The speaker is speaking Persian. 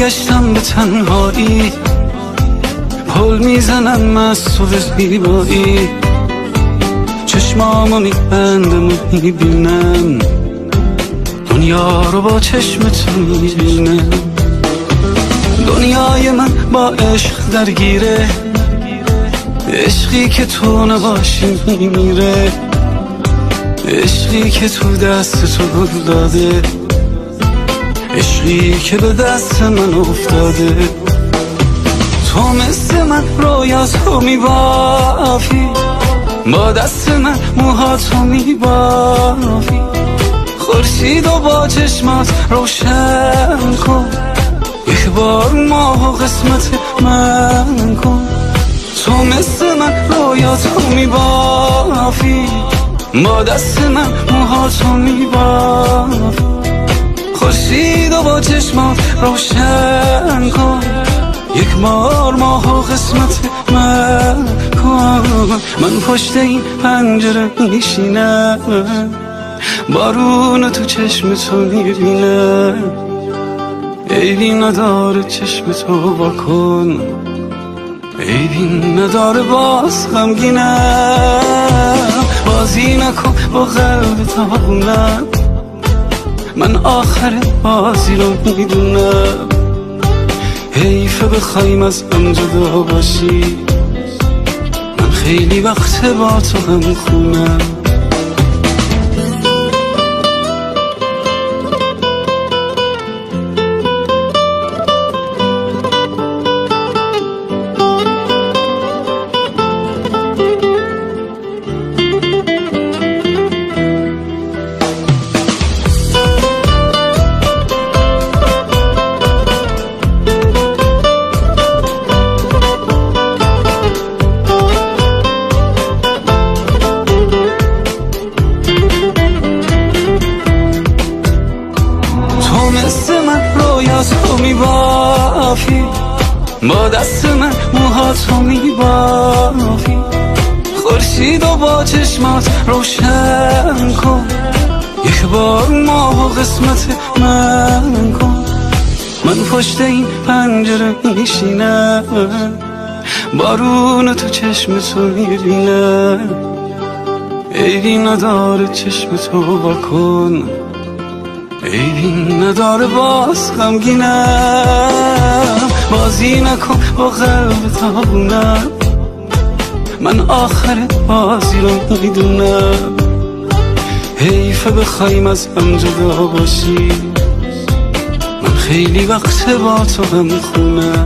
برگشتم به تنهایی، پل میزنم از تو زیبایی، چشمامو میبندم و میبینم دنیا رو با چشم تو میبینم. دنیای من با عشق درگیره، عشقی که تو نباشی میمیره، عشقی که تو دست تو داده، عشقی که به دست من افتاده. تو مثل من رویاتو میبافی، با دست من موهاتو میبافی، خورشید و با چشمات روشن کن، یک بار ماه و قسمت من کن. تو مثل من رویاتو میبافی، با دست من موهاتو میبافی، خورشید و با چشمات روشن کن، یک بار ماه و قسمت من کن. من پشت این پنجره میشینم، بارون تو چشم تو میبینم، عیبی نداره چشم تو واکن، عیبی نداره باز غمگینم. بازی نکن با قلب تاونم، من آخر بازی رو میدونم، حیفه بخوایم از هم جدا باشی، من خیلی وقت با تو غم خونم. تو میبافی، با دست من موهاتو میبافی، خورشید و با چشمات روشن کن، یک بار ماه و قسمت من کن. من پشت این پنجره میشینم، بارون تو چشم تو میبینم، عیبی نداره چشم تو واکن، عیبی نداره باز غمگینم. بازی نکن با قلب تاونم، من آخر بازی رو میدونم، حیفه بخوایم از هم جدا باشی، من خیلی وقت با تو غم خونم.